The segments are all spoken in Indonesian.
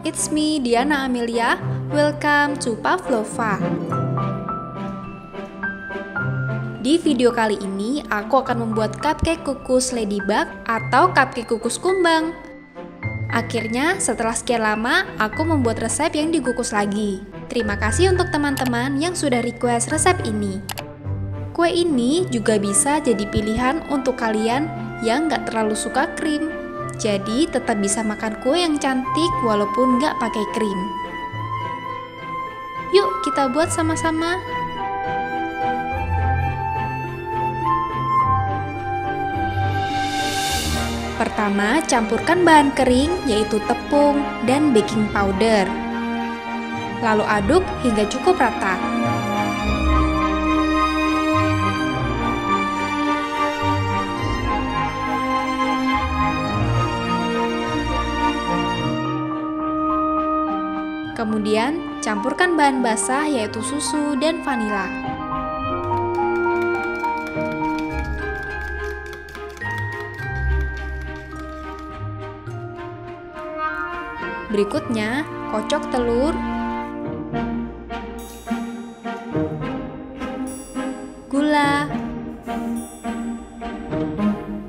it's me Diana Amelia. Welcome to Pavlova. Di video kali ini, aku akan membuat cupcake kukus ladybug atau cupcake kukus kumbang. Akhirnya, setelah sekian lama, aku membuat resep yang dikukus lagi. Terima kasih untuk teman-teman yang sudah request resep ini. Kue ini juga bisa jadi pilihan untuk kalian yang nggak terlalu suka krim. Jadi, tetap bisa makan kue yang cantik walaupun nggak pakai krim. Yuk, kita buat sama-sama. Pertama, campurkan bahan kering yaitu tepung dan baking powder. Lalu aduk hingga cukup rata. Kemudian, campurkan bahan basah yaitu susu dan vanila. Berikutnya, kocok telur, gula,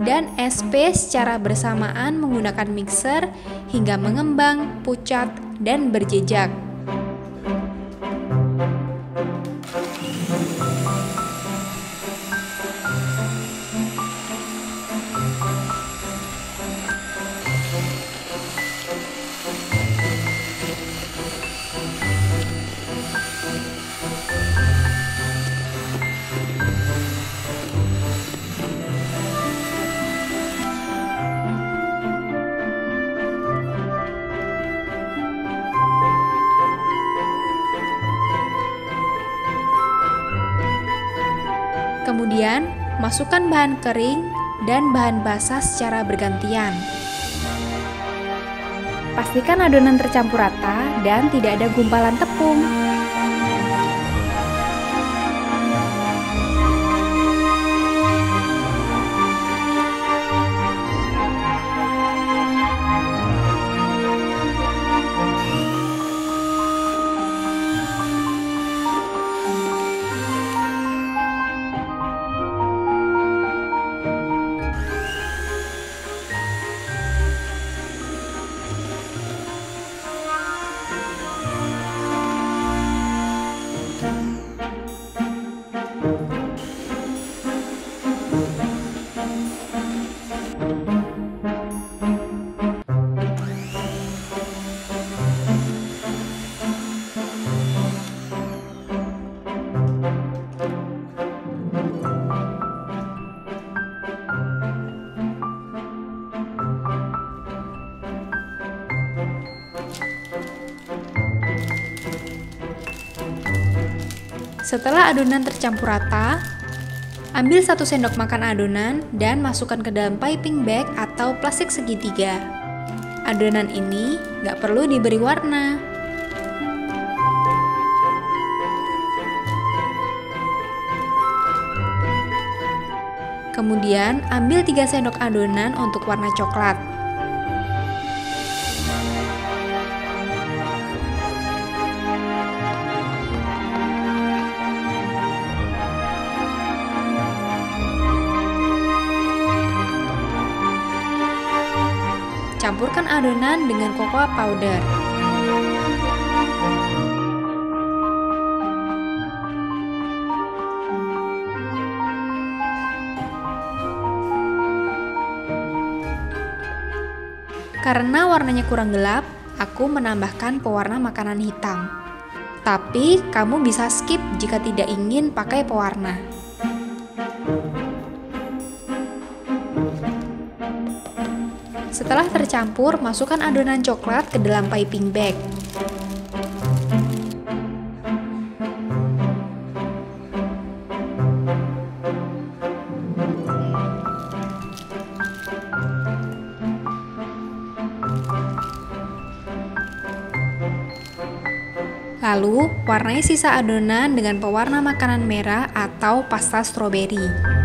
dan SP secara bersamaan menggunakan mixer hingga mengembang, pucat, dan berjejak. Kemudian, masukkan bahan kering dan bahan basah secara bergantian. Pastikan adonan tercampur rata dan tidak ada gumpalan tepung. Setelah adonan tercampur rata, ambil 1 sendok makan adonan dan masukkan ke dalam piping bag atau plastik segitiga. Adonan ini nggak perlu diberi warna. Kemudian, ambil 3 sendok adonan untuk warna coklat. Campurkan adonan dengan cocoa powder. Karena warnanya kurang gelap, aku menambahkan pewarna makanan hitam. Tapi, kamu bisa skip jika tidak ingin pakai pewarna. Setelah tercampur, masukkan adonan coklat ke dalam piping bag. Lalu, warnai sisa adonan dengan pewarna makanan merah atau pasta stroberi.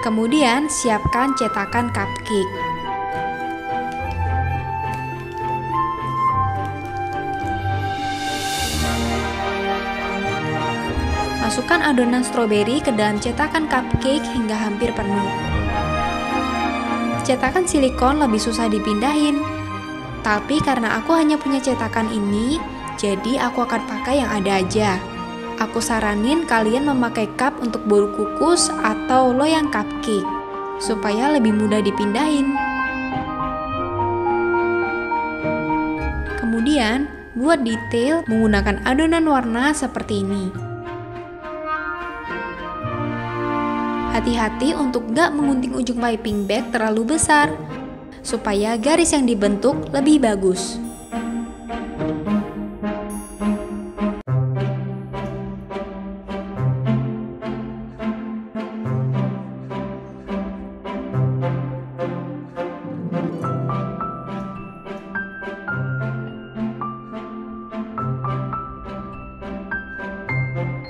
Kemudian, siapkan cetakan cupcake. Masukkan adonan stroberi ke dalam cetakan cupcake hingga hampir penuh. Cetakan silikon lebih susah dipindahin. Tapi karena aku hanya punya cetakan ini, jadi aku akan pakai yang ada aja. Aku saranin kalian memakai cup untuk bolu kukus atau loyang cupcake, supaya lebih mudah dipindahin. Kemudian, buat detail menggunakan adonan warna seperti ini. Hati-hati untuk gak mengunting ujung piping bag terlalu besar, supaya garis yang dibentuk lebih bagus.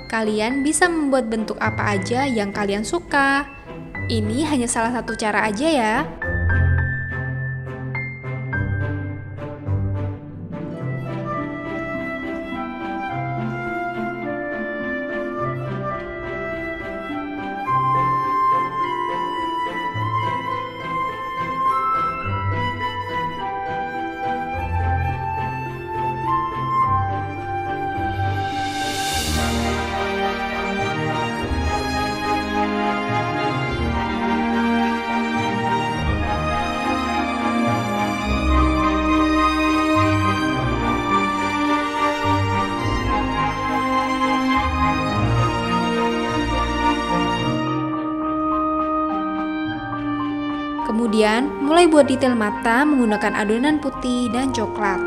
Kalian bisa membuat bentuk apa aja yang kalian suka. Ini hanya salah satu cara aja ya. Kemudian, mulai buat detail mata menggunakan adonan putih dan coklat.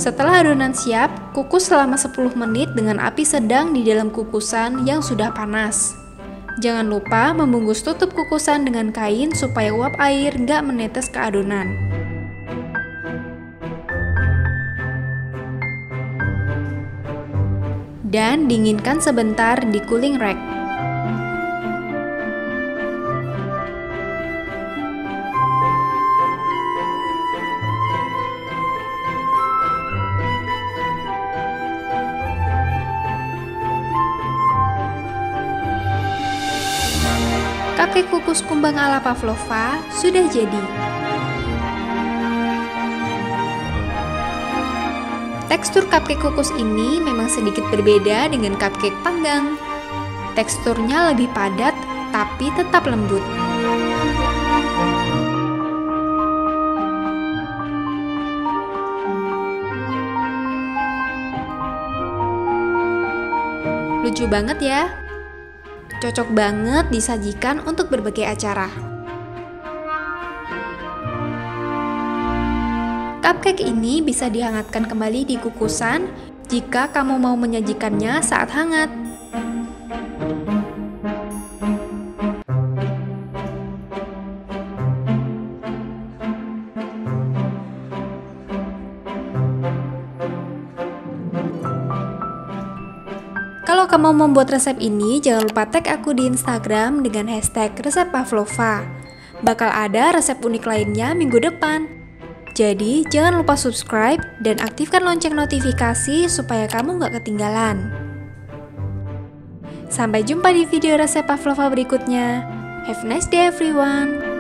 Setelah adonan siap, kukus selama 10 menit dengan api sedang di dalam kukusan yang sudah panas. Jangan lupa membungkus tutup kukusan dengan kain supaya uap air nggak menetes ke adonan. Dan dinginkan sebentar di cooling rack. Cupcake kukus kumbang ala Pavlova sudah jadi. Tekstur cupcake kukus ini memang sedikit berbeda dengan cupcake panggang. Teksturnya lebih padat tapi tetap lembut. Lucu banget ya. Cocok banget disajikan untuk berbagai acara. Cupcake ini bisa dihangatkan kembali di kukusan jika kamu mau menyajikannya saat hangat. Kalau kamu membuat resep ini, jangan lupa tag aku di Instagram dengan hashtag resep Pavlova. Bakal ada resep unik lainnya minggu depan. Jadi, jangan lupa subscribe dan aktifkan lonceng notifikasi supaya kamu nggak ketinggalan. Sampai jumpa di video resep Pavlova berikutnya. Have a nice day everyone!